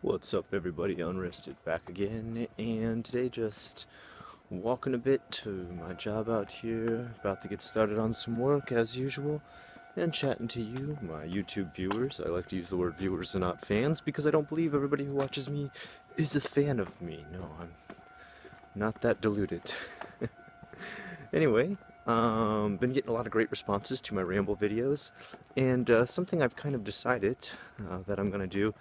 What's up, everybody? Unrested back again, and today just walking a bit to my job out here, about to get started on some work as usual, and chatting to you, my YouTube viewers. I like to use the word viewers and not fans because I don't believe everybody who watches me is a fan of me. No, I'm not that deluded. Anyway, been getting a lot of great responses to my ramble videos, and something I've kind of decided that I'm gonna do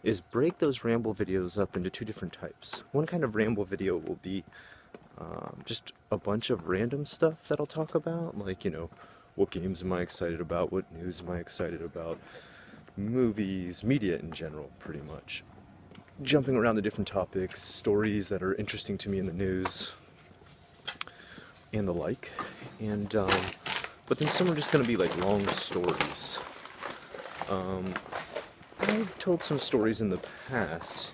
is break those ramble videos up into two different types. One kind of ramble video will be just a bunch of random stuff that I'll talk about, like, what games am I excited about, what news am I excited about, movies, media in general, pretty much. Jumping around the different topics, stories that are interesting to me in the news, and the like. And, but then some are just gonna be like long stories. I've told some stories in the past,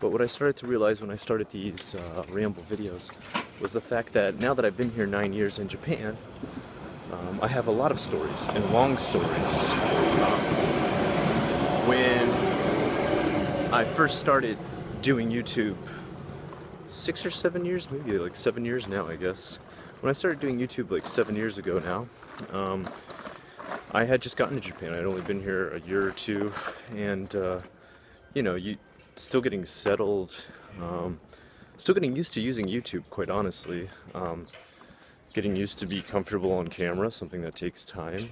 but what I started to realize when I started these ramble videos was the fact that now that I've been here 9 years in Japan, I have a lot of stories, and long stories. When I first started doing YouTube 6 or 7 years, maybe like 7 years now, I guess. When I started doing YouTube like 7 years ago now, I had just gotten to Japan. I'd only been here a year or two, and you still getting settled, still getting used to using YouTube, quite honestly. Getting used to be comfortable on camera, something that takes time.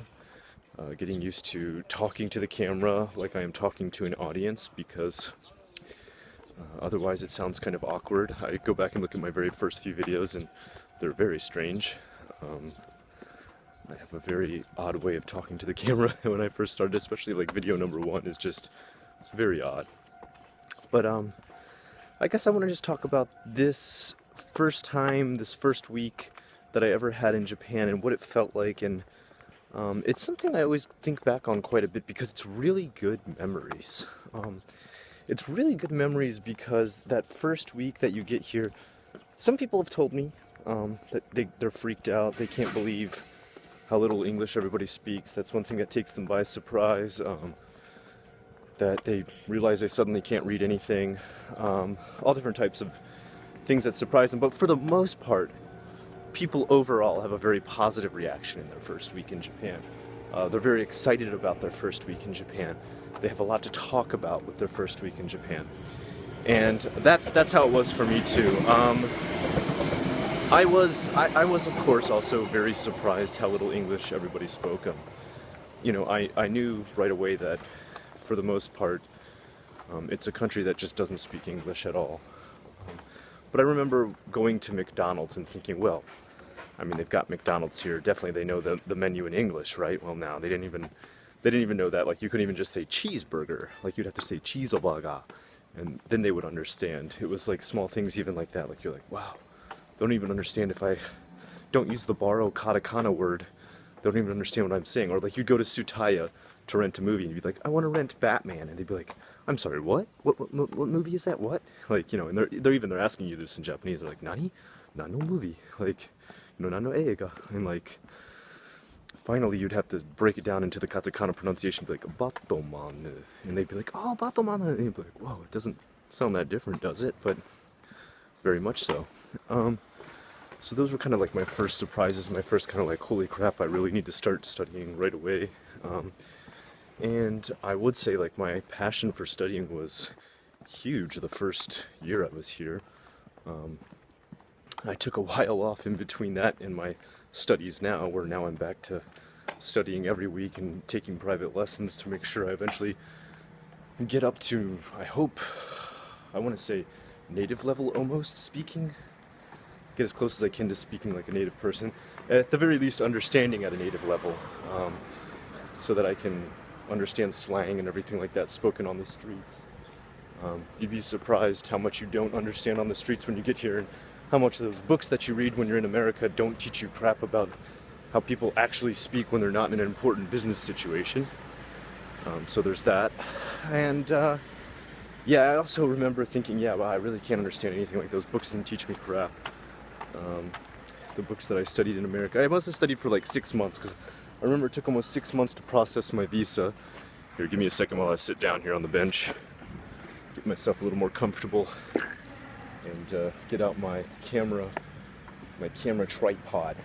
Getting used to talking to the camera like I am talking to an audience, because otherwise it sounds kind of awkward. I go back and look at my very first few videos and they're very strange. I have a very odd way of talking to the camera when I first started, especially like video number 1 is just very odd. But I guess I want to just talk about this first time, this first week that I ever had in Japan and what it felt like, and it's something I always think back on quite a bit because it's really good memories. It's really good memories because that first week that you get here, some people have told me that they're freaked out, they can't believe how little English everybody speaks. That's one thing that takes them by surprise. That they realize they suddenly can't read anything. All different types of things that surprise them. But for the most part, people overall have a very positive reaction in their first week in Japan. They're very excited about their first week in Japan. They have a lot to talk about with their first week in Japan. And that's how it was for me too. I was of course also very surprised how little English everybody spoke. I knew right away that for the most part it's a country that just doesn't speak English at all. But I remember going to McDonald's and thinking, well, I mean, they've got McDonald's here. Definitely they know the menu in English, right? Well, now they didn't even know that. Like, you couldn't even just say cheeseburger. Like, you'd have to say cheeseobaga, and then they would understand. It was like small things even like that. Like, you're like, wow, they don't even understand if I don't use the borrow katakana word. They don't even understand what I'm saying. Or like, you'd go to Tsutaya to rent a movie, and you'd be like, I want to rent Batman, and they'd be like, I'm sorry, what? What movie is that? What? Like, and they're asking you this in Japanese. They're like, nani? Nano movie? Like, nano eiga? And like, finally you'd have to break it down into the katakana pronunciation, be like, Batoman, and they'd be like, oh, Batoman, and you'd be like, whoa, it doesn't sound that different, does it? But very much so. So those were kind of like my first surprises, my first kind of like, holy crap, I really need to start studying right away. And I would say like my passion for studying was huge the first year I was here. I took a while off in between that and my studies now, where now I'm back to studying every week and taking private lessons to make sure I eventually get up to, I want to say native level almost speaking. Get as close as I can to speaking like a native person. At the very least, understanding at a native level, so that I can understand slang and everything like that spoken on the streets. You'd be surprised how much you don't understand on the streets when you get here, and how much of those books that you read when you're in America don't teach you crap about how people actually speak when they're not in an important business situation. So there's that. And yeah, I also remember thinking, yeah, well, I really can't understand anything, like those books didn't teach me crap. The books that I studied in America, I must have studied for like 6 months, because I remember it took almost 6 months to process my visa. Here, give me a second while I sit down here on the bench. Get make myself a little more comfortable and get out my camera tripod.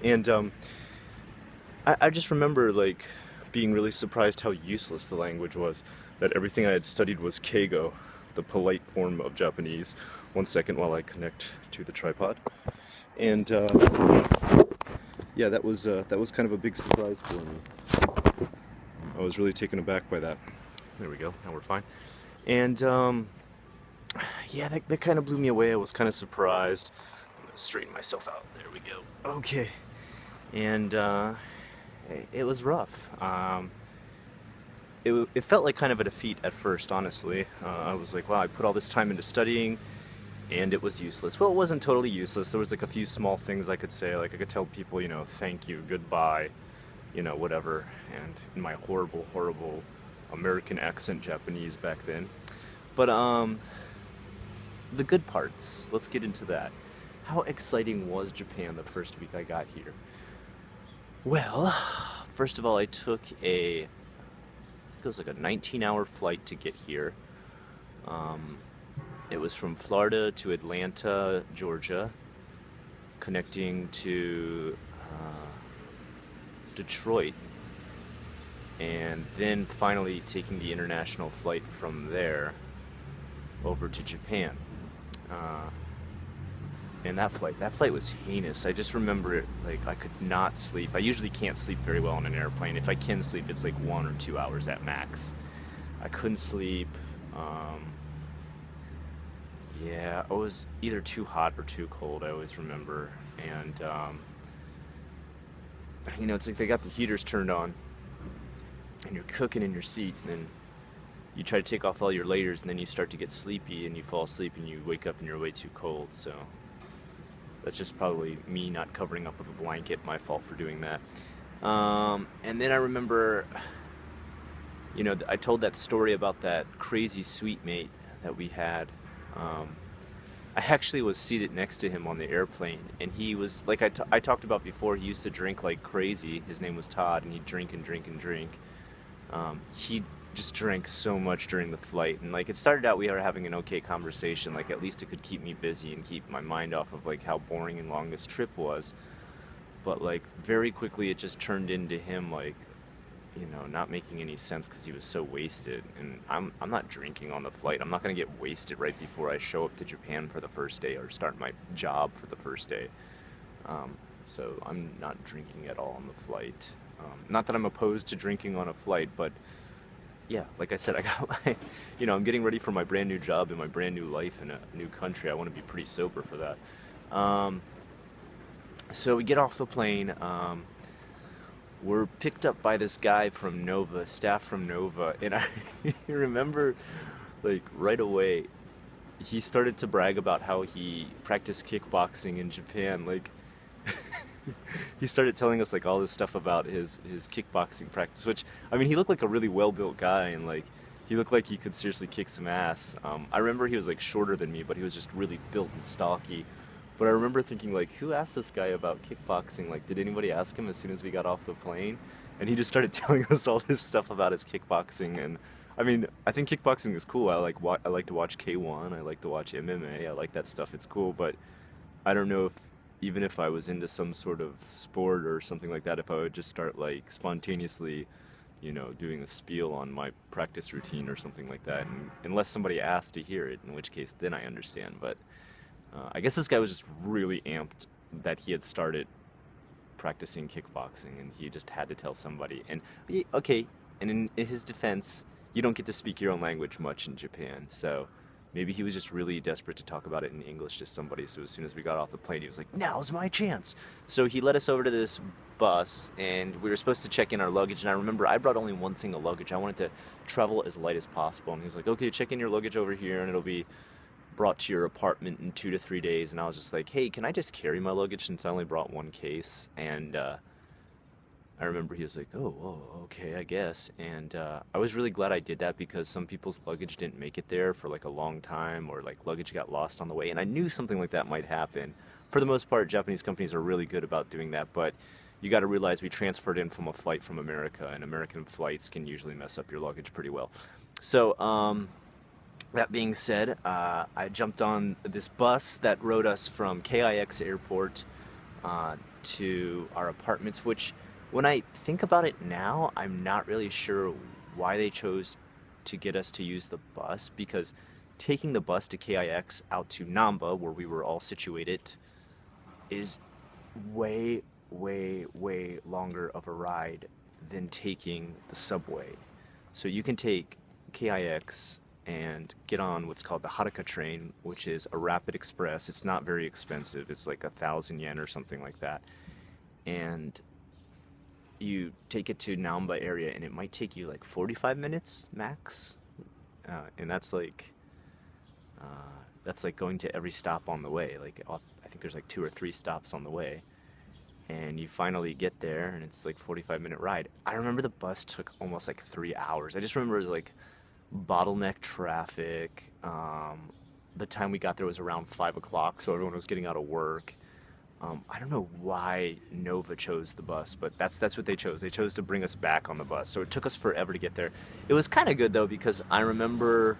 And I just remember like being really surprised how useless the language was. That everything I had studied was Keigo, the polite form of Japanese. 1 second while I connect to the tripod. And yeah, that was kind of a big surprise for me. I was really taken aback by that. There we go. Now we're fine. And yeah, that kind of blew me away. I was kind of surprised. I'm gonna straighten myself out. There we go. Okay. And it was rough. It felt like kind of a defeat at first, honestly. I was like, wow, I put all this time into studying, and it was useless. Well, it wasn't totally useless. There was like a few small things I could say. Like I could tell people, you know, thank you, goodbye, you know, whatever. And in my horrible, horrible American accent Japanese back then. But the good parts, let's get into that. How exciting was Japan the first week I got here? Well, first of all, I took it was like a 19-hour flight to get here. It was from Florida to Atlanta, Georgia, connecting to Detroit, and then finally taking the international flight from there over to Japan. And that flight was heinous. I just remember it, like I could not sleep. I usually can't sleep very well on an airplane. If I can sleep, it's like 1 or 2 hours at max. I couldn't sleep. Yeah, it was either too hot or too cold, I always remember. And you know, it's like they got the heaters turned on and you're cooking in your seat, and then you try to take off all your layers, and then you start to get sleepy and you fall asleep and you wake up and you're way too cold. So that's just probably me not covering up with a blanket, my fault for doing that. And then I remember, you know, I told that story about that crazy suite mate that we had. I actually was seated next to him on the airplane, and he was, like I talked about before, he used to drink like crazy. His name was Todd, and he'd drink and drink and drink. He just drank so much during the flight, and like it started out we were having an okay conversation, like at least it could keep me busy and keep my mind off of like how boring and long this trip was. But like very quickly it just turned into him like, you know, not making any sense because he was so wasted. And I'm not drinking on the flight. I'm not gonna get wasted right before I show up to Japan for the first day or start my job for the first day. So I'm not drinking at all on the flight. Not that I'm opposed to drinking on a flight, but yeah, like I said, I got like, you know, I'm getting ready for my brand new job and my brand new life in a new country. I want to be pretty sober for that. So we get off the plane. We're picked up by this guy from Nova, staff from Nova, and I remember, like, right away, he started to brag about how he practiced kickboxing in Japan. Like, he started telling us like all this stuff about his kickboxing practice, which, I mean, he looked like a really well-built guy, and like he looked like he could seriously kick some ass. I remember he was like shorter than me, but he was just really built and stocky. But I remember thinking like, who asked this guy about kickboxing? Like, did anybody ask him as soon as we got off the plane? And he just started telling us all this stuff about his kickboxing. And I mean, I think kickboxing is cool. I like to watch K1. I like to watch MMA. I like that stuff. It's cool. But I don't know if, even if I was into some sort of sport or something like that, if I would just start like spontaneously, you know, doing a spiel on my practice routine or something like that, and unless somebody asked to hear it, in which case then I understand. But I guess this guy was just really amped that he had started practicing kickboxing, and he just had to tell somebody. And okay, and in his defense, you don't get to speak your own language much in Japan, so maybe he was just really desperate to talk about it in English to somebody. So as soon as we got off the plane, he was like, "Now's my chance." So he led us over to this bus, and we were supposed to check in our luggage. And I remember I brought only one thing of luggage. I wanted to travel as light as possible. And he was like, "Okay, check in your luggage over here, and it'll be brought to your apartment in 2 to 3 days." And I was just like, "Hey, can I just carry my luggage since I only brought one case?" And I remember he was like, "Oh, okay, I guess." And I was really glad I did that, because some people's luggage didn't make it there for like a long time, or like luggage got lost on the way. And I knew something like that might happen. For the most part, Japanese companies are really good about doing that, but you got to realize we transferred in from a flight from America, and American flights can usually mess up your luggage pretty well. So that being said, I jumped on this bus that rode us from KIX Airport to our apartments, which, when I think about it now, I'm not really sure why they chose to get us to use the bus, because taking the bus to KIX out to Namba, where we were all situated, is way, way, way longer of a ride than taking the subway. So you can take KIX and get on what's called the Haruka train, which is a rapid express. It's not very expensive. It's like 1,000 yen or something like that. And you take it to Namba area, and it might take you like 45 minutes max. And uh, that's like going to every stop on the way. I think there's like 2 or 3 stops on the way, and you finally get there, and it's like 45-minute ride. I remember the bus took almost like 3 hours. I just remember it was like bottleneck traffic. The time we got there was around 5 o'clock, so everyone was getting out of work. I don't know why Nova chose the bus, but that's what they chose. They chose to bring us back on the bus, so it took us forever to get there. It was kind of good though, because I remember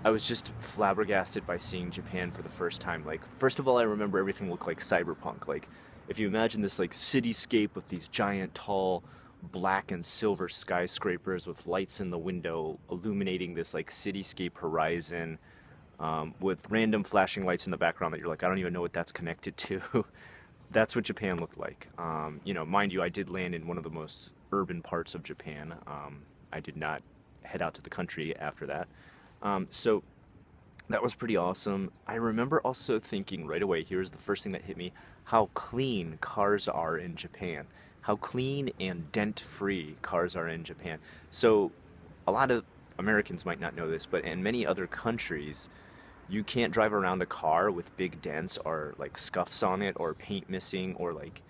I was just flabbergasted by seeing Japan for the first time. Like, first of all, I remember everything looked like cyberpunk. Like, if you imagine this like cityscape with these giant, tall, black and silver skyscrapers with lights in the window illuminating this like cityscape horizon, with random flashing lights in the background that you're like, I don't even know what that's connected to. That's what Japan looked like. Mind you, I did land in one of the most urban parts of Japan. I did not head out to the country after that. So that was pretty awesome. I remember also thinking right away, here's the first thing that hit me, how clean cars are in Japan. How clean and dent-free cars are in Japan. So a lot of Americans might not know this, but in many other countries, you can't drive around a car with big dents or like scuffs on it or paint missing or like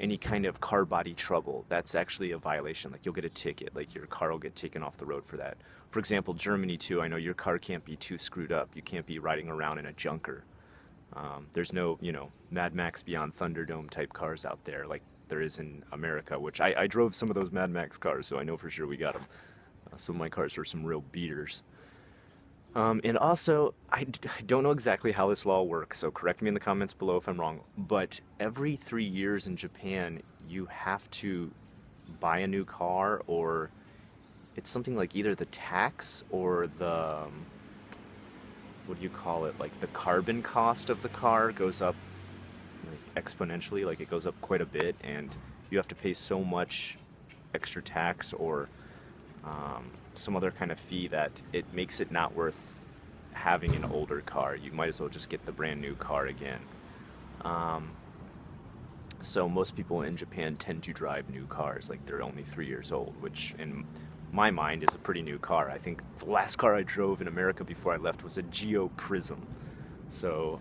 any kind of car body trouble. That's actually a violation. Like, you'll get a ticket. Like, your car will get taken off the road for that. For example, Germany too, I know your car can't be too screwed up. You can't be riding around in a junker. There's no, Mad Max Beyond Thunderdome type cars out there like there is in America, which I drove some of those Mad Max cars, so I know for sure we got them. Some of my cars were some real beaters. And also, I don't know exactly how this law works, so correct me in the comments below if I'm wrong, but every 3 years in Japan, you have to buy a new car, or it's something like either the tax or the, what do you call it, like the carbon cost of the car goes up like exponentially, like it goes up quite a bit, and you have to pay so much extra tax or some other kind of fee that it makes it not worth having an older car. You might as well just get the brand new car again. Um, so most people in Japan tend to drive new cars like they're only 3 years old, which in my mind is a pretty new car. I think the last car I drove in America before I left was a Geo Prism. So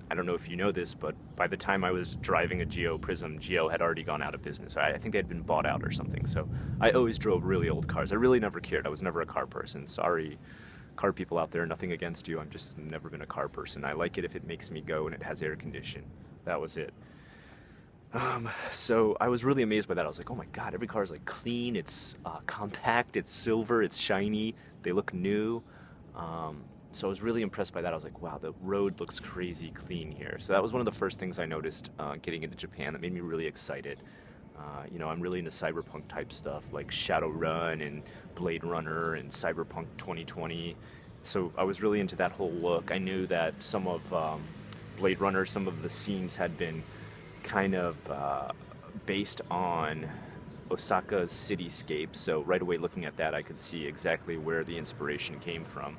I don't know if you know this, but by the time I was driving a Geo Prism, Geo had already gone out of business. I think they'd been bought out or something. So I always drove really old cars. I really never cared. I was never a car person. Sorry, car people out there, nothing against you. I'm just never been a car person. I like it if it makes me go and it has air conditioning. That was it. So I was really amazed by that. I was like, oh my God, every car is like clean. It's compact. It's silver. It's shiny. They look new. So I was really impressed by that. I was like, wow, the road looks crazy clean here. So that was one of the first things I noticed getting into Japan that made me really excited. I'm really into cyberpunk type stuff like Shadowrun and Blade Runner and Cyberpunk 2020. So I was really into that whole look. I knew that some of Blade Runner, some of the scenes had been kind of based on Osaka's cityscape. So right away looking at that, I could see exactly where the inspiration came from.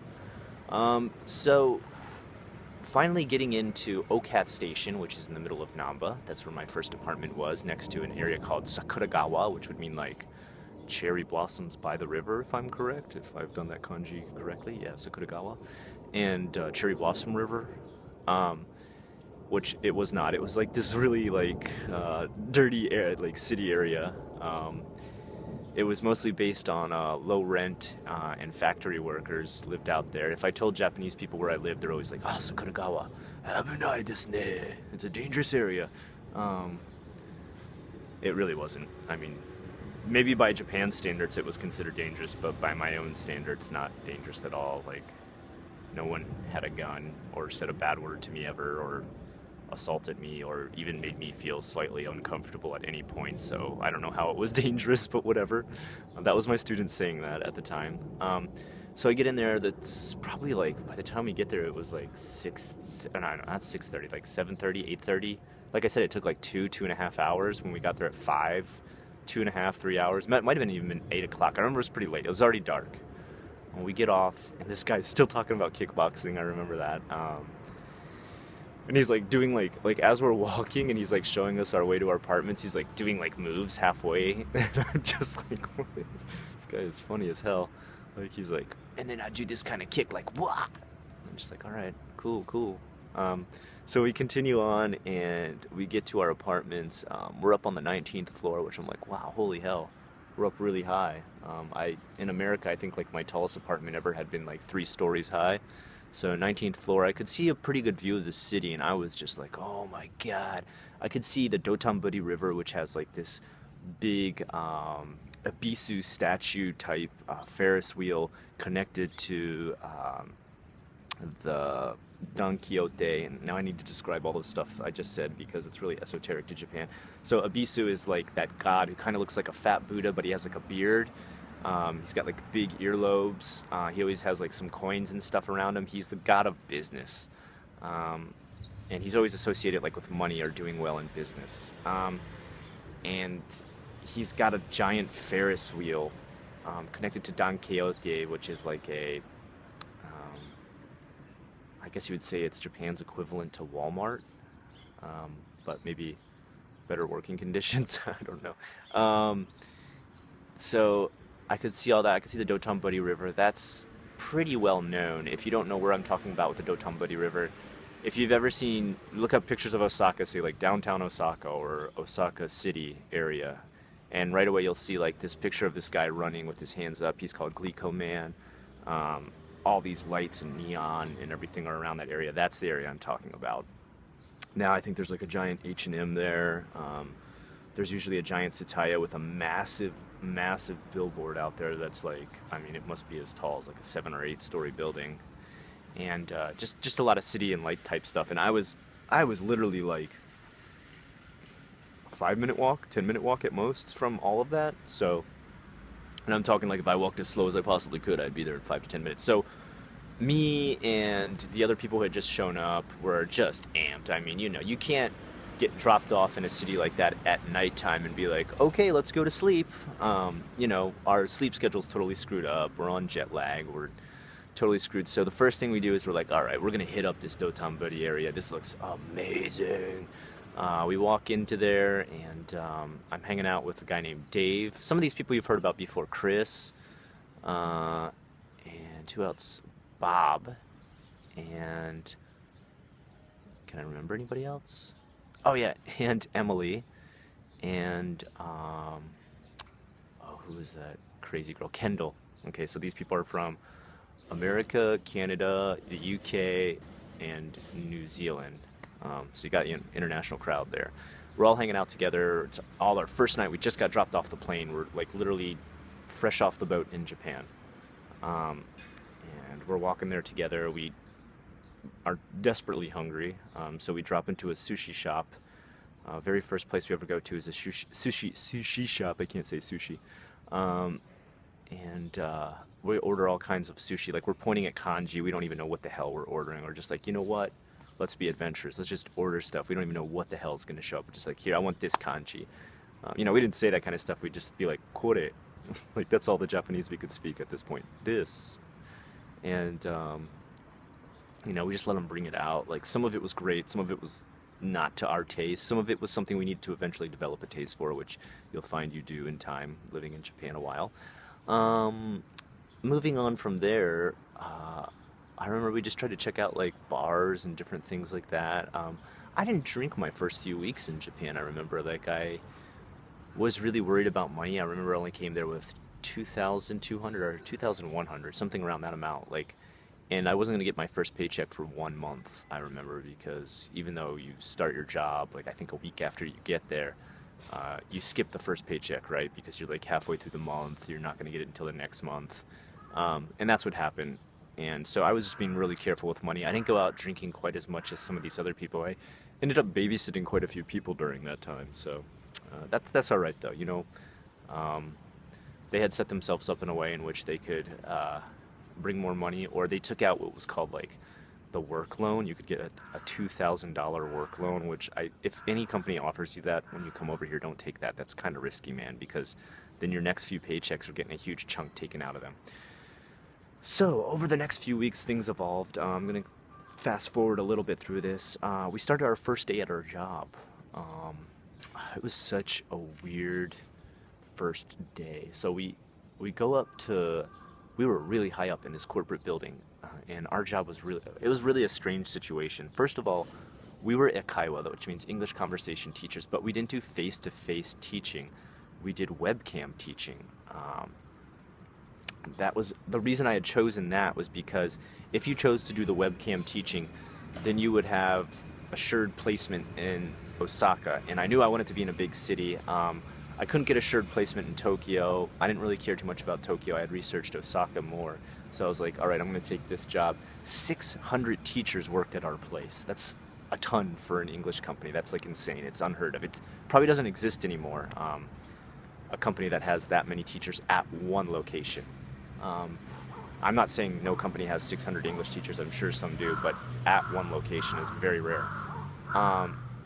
So finally getting into Okat Station, which is in the middle of Namba. That's where my first apartment was, next to an area called Sakuragawa, which would mean like cherry blossoms by the river, if I'm correct, if I've done that kanji correctly. Yeah, Sakuragawa. And Cherry Blossom River. Which it was not. It was like this really like dirty like city area. It was mostly based on low rent and factory workers lived out there. If I told Japanese people where I lived, they're always like, "Oh, Sakuragawa, abunai desu ne. It's a dangerous area." It really wasn't. I mean, maybe by Japan standards it was considered dangerous, but by my own standards, not dangerous at all. Like, no one had a gun or said a bad word to me ever, or assaulted me, or even made me feel slightly uncomfortable at any point. So I don't know how it was dangerous, but whatever. That was my student saying that at the time. So I get in there. That's probably like, by the time we get there, it was like no, not 6:30, like 7:30, 8:30. Like I said, it took like 2.5 hours. When we got there at 5, 2.5, 3 hours. Might have been even 8 o'clock. I remember it was pretty late. It was already dark. When we get off, and this guy's still talking about kickboxing. I remember that. And he's like doing like as we're walking, and he's like showing us our way to our apartments. He's like doing like moves halfway, and I'm just like, what is, this guy is funny as hell. Like he's like, and then I do this kind of kick, like what? I'm just like, all right, cool, cool. So we continue on, and we get to our apartments. We're up on the 19th floor, which I'm like, wow, holy hell, we're up really high. In America, I think like my tallest apartment ever had been like 3 stories high. So 19th floor, I could see a pretty good view of the city, and I was just like, oh my god. I could see the Dotonbori River, which has like this big Abisu statue type Ferris wheel connected to the Don Quixote. And now I need to describe all the stuff I just said because it's really esoteric to Japan. So Abisu is like that god who kind of looks like a fat Buddha, but he has like a beard. He's got like big earlobes. He always has like some coins and stuff around him. He's the god of business. And he's always associated like with money or doing well in business. And he's got a giant Ferris wheel connected to Don Quixote, which is like I guess you would say it's Japan's equivalent to Walmart, but maybe better working conditions. I don't know. So I could see all that. I could see the Dotonbori River. That's pretty well known. If you don't know where I'm talking about with the Dotonbori River, if you've ever seen, look up pictures of Osaka, say like downtown Osaka or Osaka City area, and right away you'll see like this picture of this guy running with his hands up. He's called Glico Man. All these lights and neon and everything are around that area. That's the area I'm talking about. Now I think there's like a giant H&M there. There's usually a giant Tsutaya with a massive, massive billboard out there that's like, I mean, it must be as tall as like a 7 or 8 story building. And just a lot of city and light type stuff. And I was literally like a 5-minute walk, 10-minute walk at most from all of that. So, and I'm talking like if I walked as slow as I possibly could, I'd be there in 5 to 10 minutes. So me and the other people who had just shown up were just amped. I mean, you know, you can't get dropped off in a city like that at nighttime and be like, okay, let's go to sleep. You know, our sleep schedule's totally screwed up. We're on jet lag. We're totally screwed. So the first thing we do is we're like, all right, we're gonna hit up this Dotonbori area. This looks amazing. We walk into there, and I'm hanging out with a guy named Dave. Some of these people you've heard about before, Chris, and who else? Bob, and can I remember anybody else? Oh yeah, and Emily, and oh, who is that crazy girl? Kendall. Okay, so these people are from America, Canada, the UK, and New Zealand. So you got an international crowd there. We're all hanging out together. It's all our first night. We just got dropped off the plane. We're like literally fresh off the boat in Japan. And we're walking there together. We are desperately hungry. So we drop into a sushi shop. Very first place we ever go to is a sushi shop. I can't say sushi. And we order all kinds of sushi. Like we're pointing at kanji. We don't even know what the hell we're ordering. We're just like, you know what? Let's be adventurous. Let's just order stuff. We don't even know what the hell is going to show up. We're just like, here, I want this kanji. You know, we didn't say that kind of stuff. We'd just be like, kore. Like, that's all the Japanese we could speak at this point. This. And, you know, we just let them bring it out. Like, some of it was great. Some of it was not to our taste. Some of it was something we need to eventually develop a taste for, which you'll find you do in time living in Japan a while. Moving on from there, I remember we just tried to check out like bars and different things like that. I didn't drink my first few weeks in Japan. I remember like I was really worried about money. I remember I only came there with 2,200 or 2,100, something around that amount. Like, and I wasn't gonna get my first paycheck for 1 month. I remember because even though you start your job, like I think a week after you get there, you skip the first paycheck, right? Because you're like halfway through the month, you're not going to get it until the next month. And that's what happened. And so I was just being really careful with money. I didn't go out drinking quite as much as some of these other people. I ended up babysitting quite a few people during that time. So that's all right, though. Um, they had set themselves up in a way in which they could bring more money, or they took out what was called like the work loan. You could get a $2,000 work loan, which if any company offers you that when you come over here, don't take that. That's kind of risky, man, because then your next few paychecks are getting a huge chunk taken out of them. So over the next few weeks, things evolved. I'm gonna fast forward a little bit through this. We started our first day at our job. Um, it was such a weird first day. So we go up to, we were really high up in this corporate building, and our job was really a strange situation. First of all, we were Eikaiwa, which means English conversation teachers, but we didn't do face-to-face teaching. We did webcam teaching. That was the reason I had chosen that, was because if you chose to do the webcam teaching, then you would have assured placement in Osaka, and I knew I wanted to be in a big city. I couldn't get assured placement in Tokyo. I didn't really care too much about Tokyo. I had researched Osaka more. So I was like, all right, I'm going to take this job. 600 teachers worked at our place. That's a ton for an English company. That's like insane. It's unheard of. It probably doesn't exist anymore. A company that has that many teachers at one location. I'm not saying no company has 600 English teachers. I'm sure some do, but at one location is very rare.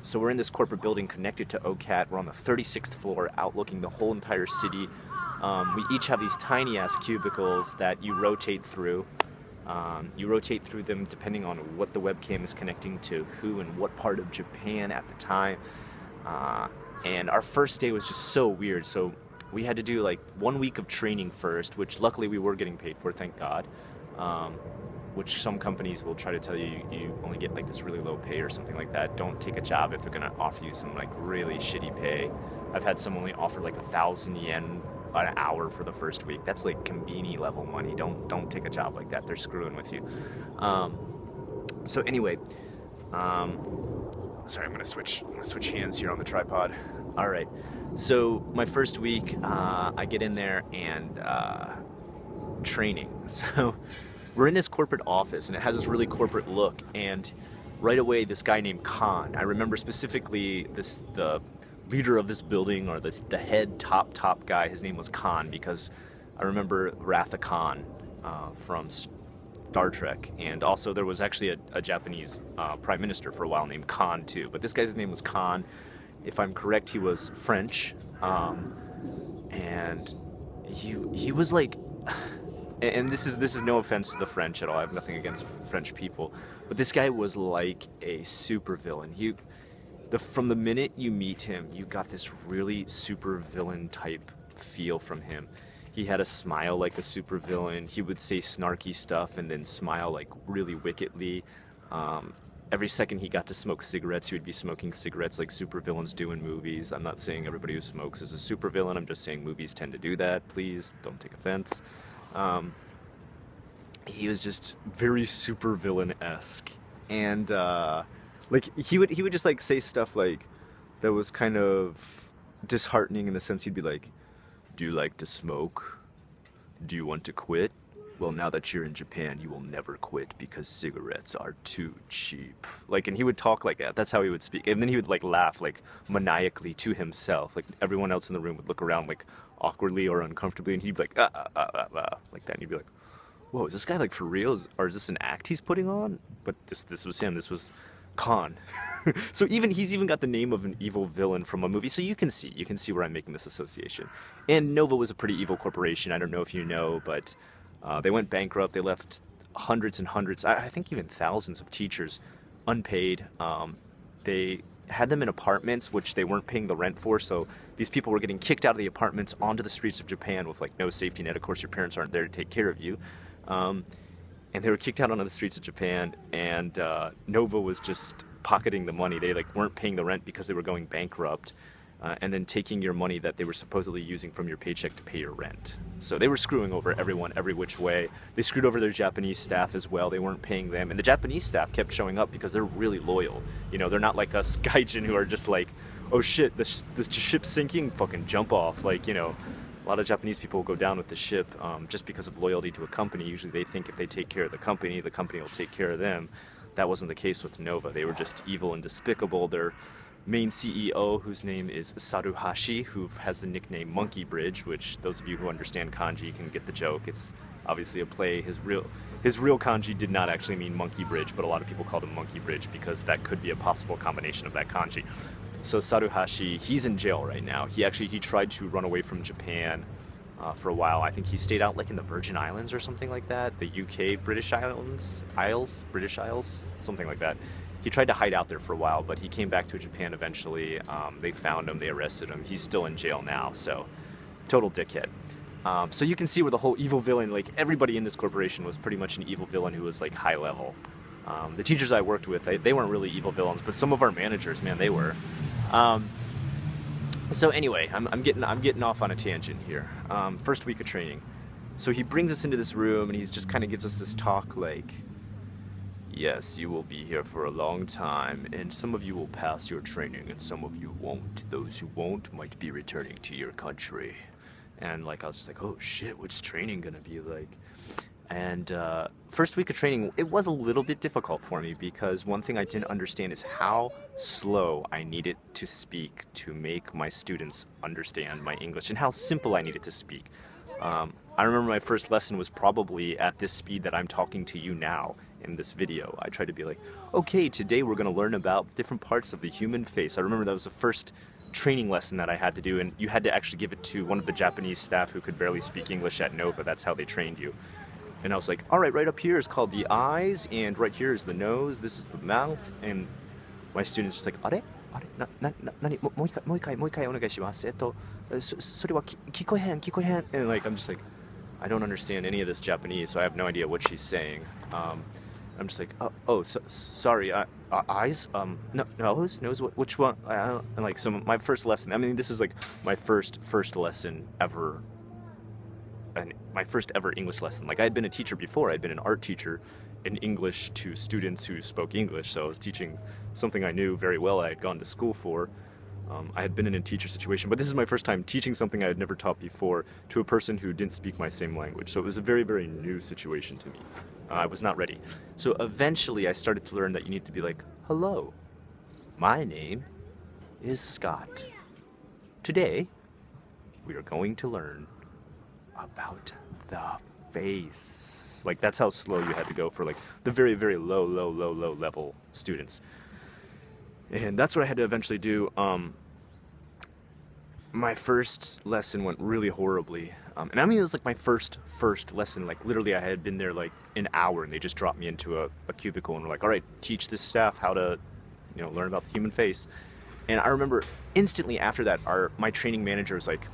So we're in this corporate building connected to OCAT. We're on the 36th floor, outlooking the whole entire city. We each have these tiny ass cubicles that you rotate through. You rotate through them depending on what the webcam is connecting to who and what part of Japan at the time. And our first day was just so weird. So we had to do like 1 week of training first, which luckily we were getting paid for, thank God. Which some companies will try to tell you you only get like this really low pay or something like that. Don't take a job if they're gonna offer you some like really shitty pay. I've had some only offer like 1,000 yen an hour for the first week. That's like Konbini level money. Don't take a job like that. They're screwing with you. So anyway, sorry, I'm gonna switch hands here on the tripod. All right. So my first week, I get in there and training. So we're in this corporate office, and it has this really corporate look. And right away, this guy named Khan. I remember specifically the leader of this building, or the head top guy. His name was Khan, because I remember Wrath of Khan from Star Trek, and also there was actually a Japanese prime minister for a while named Khan too. But this guy's name was Khan. If I'm correct, he was French, and he was like, and this is no offense to the French at all. I have nothing against French people, but this guy was like a supervillain. From the minute you meet him, you got this really supervillain type feel from him. He had a smile like a supervillain. He would say snarky stuff and then smile like really wickedly. Every second he got to smoke cigarettes, he would be smoking cigarettes like supervillains do in movies. I'm not saying everybody who smokes is a supervillain. I'm just saying movies tend to do that. Please don't take offense. He was just very supervillain-esque, and like he would just like say stuff like that was kind of disheartening, in the sense he'd be like, "Do you like to smoke? Do you want to quit? Well, now that you're in Japan, you will never quit because cigarettes are too cheap." Like, and he would talk like that. That's how he would speak. And then he would like laugh like maniacally to himself. Like everyone else in the room would look around like awkwardly or uncomfortably, and he'd be like like that. And you'd be like, "Whoa, is this guy like for real? Or is this an act he's putting on?" But this was him. This was Khan. So he's even got the name of an evil villain from a movie. So you can see where I'm making this association. And Nova was a pretty evil corporation. I don't know if you know, but they went bankrupt. They left hundreds and hundreds, I think even thousands of teachers unpaid. They had them in apartments which they weren't paying the rent for, so these people were getting kicked out of the apartments onto the streets of Japan with like no safety net. Of course, your parents aren't there to take care of you. And they were kicked out onto the streets of Japan, and Nova was just pocketing the money. They like weren't paying the rent because they were going bankrupt. And then taking your money that they were supposedly using from your paycheck to pay your rent. So they were screwing over everyone every which way. They screwed over their Japanese staff as well. They weren't paying them. And the Japanese staff kept showing up because they're really loyal. You know, they're not like us Gaijin who are just like oh shit, the ship's sinking, fucking jump off. Like, you know, a lot of Japanese people will go down with the ship just because of loyalty to a company. Usually they think if they take care of the company will take care of them. That wasn't the case with Nova. They were just evil and despicable. Their main CEO, whose name is Saruhashi, who has the nickname Monkey Bridge, which those of you who understand kanji can get the joke. It's obviously a play. His real kanji did not actually mean Monkey Bridge, but a lot of people called him Monkey Bridge because that could be a possible combination of that kanji. So Saruhashi, he's in jail right now. He tried to run away from Japan for a while. I think he stayed out like in the Virgin Islands or something like that. The UK, British Isles, something like that. He tried to hide out there for a while, but he came back to Japan eventually. They found him, they arrested him. He's still in jail now, so total dickhead. So you can see where the whole evil villain, like everybody in this corporation was pretty much an evil villain who was like high level. The teachers I worked with, they weren't really evil villains, but some of our managers, man, they were. So anyway, I'm getting off on a tangent here. First week of training. So he brings us into this room and he's just kind of gives us this talk like, yes, you will be here for a long time and some of you will pass your training and some of you won't. Those who won't might be returning to your country. And like, I was just like, oh shit, what's training gonna be like? And first week of training, it was a little bit difficult for me because one thing I didn't understand is how slow I needed to speak to make my students understand my English and how simple I needed to speak. I remember my first lesson was probably at this speed that I'm talking to you now in this video. I tried to be like, okay, today we're gonna learn about different parts of the human face. I remember that was the first training lesson that I had to do, and you had to actually give it to one of the Japanese staff who could barely speak English at Nova. That's how they trained you. And I was like, all right up here is called the eyes, and right here is the nose, this is the mouth. And my students just like, あれ? もう一回お願いします。それは聞こえへん。And like, I'm just like, I don't understand any of this Japanese, so I have no idea what she's saying. I'm just like, sorry, eyes, nose, which one? And like, so my first lesson, I mean, this is like my first lesson ever. And my first ever English lesson. Like, I had been a teacher before. I'd been an art teacher in English to students who spoke English. So I was teaching something I knew very well. I had gone to school for. I had been in a teacher situation, but this is my first time teaching something I had never taught before to a person who didn't speak my same language. So it was a very, very new situation to me. I was not ready. So eventually I started to learn that you need to be like, hello, my name is Scott. Today, we are going to learn about the face. Like, that's how slow you had to go for like the very, very low level students. And that's what I had to eventually do. My first lesson went really horribly. And I mean, it was like my first lesson. Like, literally I had been there like an hour and they just dropped me into a cubicle and were like, all right, teach this staff how to, you know, learn about the human face. And I remember instantly after that, my training manager was like,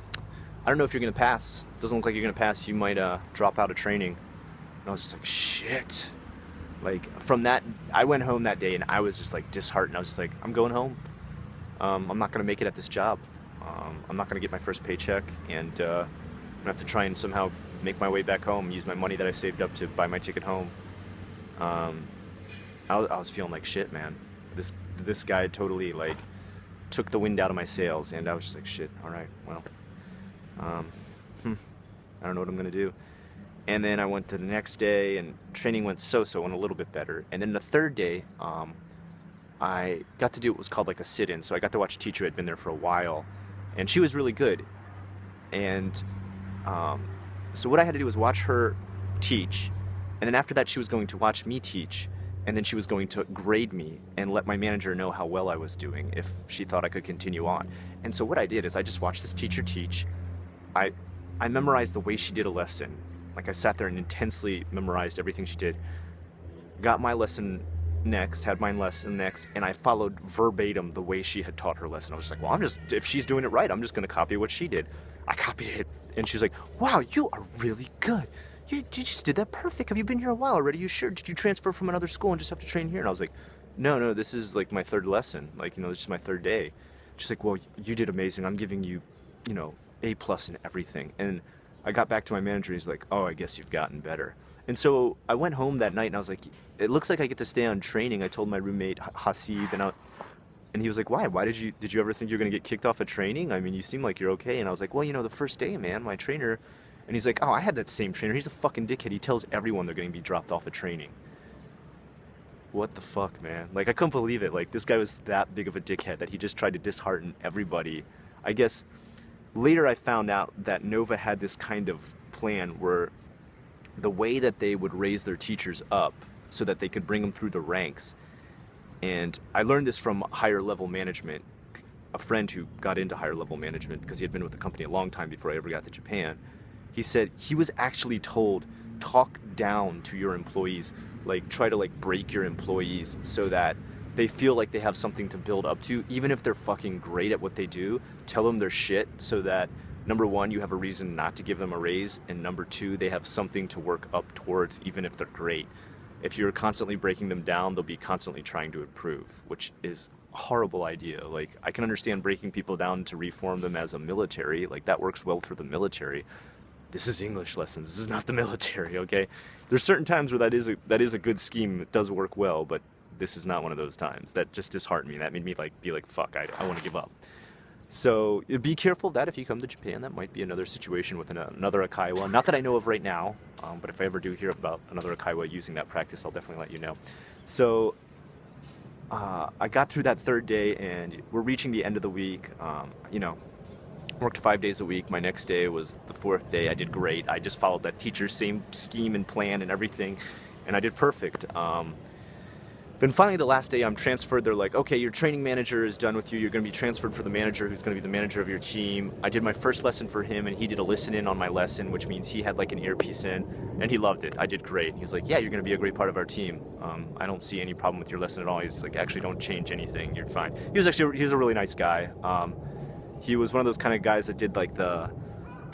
I don't know if you're gonna pass. Doesn't look like you're gonna pass. You might drop out of training. And I was just like, shit. Like, from that, I went home that day and I was just like disheartened. I was just like, I'm going home. I'm not gonna make it at this job. I'm not gonna get my first paycheck, and I'm gonna have to try and somehow make my way back home, use my money that I saved up to buy my ticket home. I was feeling like shit, man. This guy totally like took the wind out of my sails, and I was just like, shit, all right, well, I don't know what I'm gonna do. And then I went to the next day, and training went so-so and a little bit better. And then the third day, I got to do what was called like a sit-in. So I got to watch a teacher who had been there for a while, and she was really good. And so what I had to do was watch her teach, and then after that she was going to watch me teach, and then she was going to grade me and let my manager know how well I was doing if she thought I could continue on. And so what I did is I just watched this teacher teach. I memorized the way she did a lesson. Like, I sat there and intensely memorized everything she did. Got my lesson next, had my lesson next, and I followed verbatim the way she had taught her lesson. I was just like, well, if she's doing it right, I'm just gonna copy what she did. I copied it, and she's like, wow, you are really good. You just did that perfect. Have you been here a while already? You sure? Did you transfer from another school and just have to train here? And I was like, no, this is like my third lesson. Like, you know, it's just my third day. She's like, well, you did amazing. I'm giving you, you know, A+ in everything. And I got back to my manager, he's like, oh, I guess you've gotten better. And so I went home that night and I was like, it looks like I get to stay on training. I told my roommate Hasib, and And he was like, why? Did you ever think you're gonna get kicked off of training? I mean, you seem like you're okay. And I was like, well, you know, the first day, man, my trainer, and he's like, oh, I had that same trainer. He's a fucking dickhead. He tells everyone they're gonna be dropped off of training. What the fuck, man? Like, I couldn't believe it. Like, this guy was that big of a dickhead that he just tried to dishearten everybody. I guess later I found out that Nova had this kind of plan where the way that they would raise their teachers up so that they could bring them through the ranks. And I learned this from higher level management, a friend who got into higher level management because he had been with the company a long time before I ever got to Japan. He said he was actually told, talk down to your employees, like try to like break your employees so that they feel like they have something to build up to, even if they're fucking great at what they do. Tell them they're shit so that number one, you have a reason not to give them a raise, and number two, they have something to work up towards even if they're great. If you're constantly breaking them down, they'll be constantly trying to improve, which is a horrible idea. Like, I can understand breaking people down to reform them as a military, like that works well for the military. This is English lessons, this is not the military, okay? There's certain times where that is a good scheme, it does work well, but this is not one of those times. That just disheartened me. That made me like be like, fuck, I want to give up. So be careful of that if you come to Japan. That might be another situation with another Akaiwa. Not that I know of right now, but if I ever do hear about another Akaiwa using that practice, I'll definitely let you know. So I got through that third day, and we're reaching the end of the week. You know, worked 5 days a week. My next day was the fourth day. I did great. I just followed that teacher's same scheme and plan and everything, and I did perfect. Then finally the last day I'm transferred. They're like, okay, your training manager is done with you. You're going to be transferred for the manager who's going to be the manager of your team. I did my first lesson for him, and he did a listen in on my lesson, which means he had like an earpiece in, and he loved it. I did great. He was like, yeah, you're going to be a great part of our team. I don't see any problem with your lesson at all. He's like, actually, don't change anything. You're fine. He's a really nice guy. He was one of those kind of guys that did like the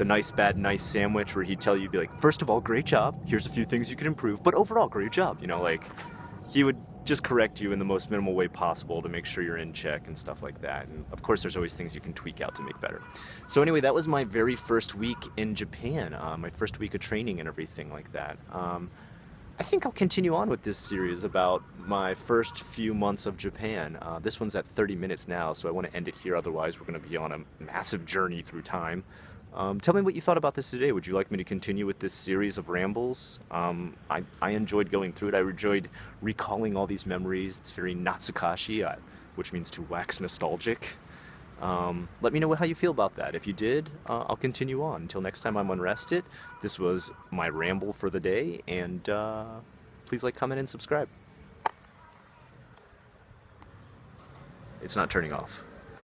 nice, bad, nice sandwich where he'd tell you, be like, first of all, great job. Here's a few things you can improve, but overall, great job. You know, like he would just correct you in the most minimal way possible to make sure you're in check and stuff like that. And of course, there's always things you can tweak out to make better. So anyway, that was my very first week in Japan, my first week of training and everything like that. I think I'll continue on with this series about my first few months of Japan. This one's at 30 minutes now, so I want to end it here. Otherwise, we're going to be on a massive journey through time. Tell me what you thought about this today. Would you like me to continue with this series of rambles? I enjoyed going through it. I enjoyed recalling all these memories. It's very Natsukashi, which means to wax nostalgic. Let me know how you feel about that. If you did, I'll continue on. Until next time I'm unrested, this was my ramble for the day, and please like, comment, and subscribe. It's not turning off.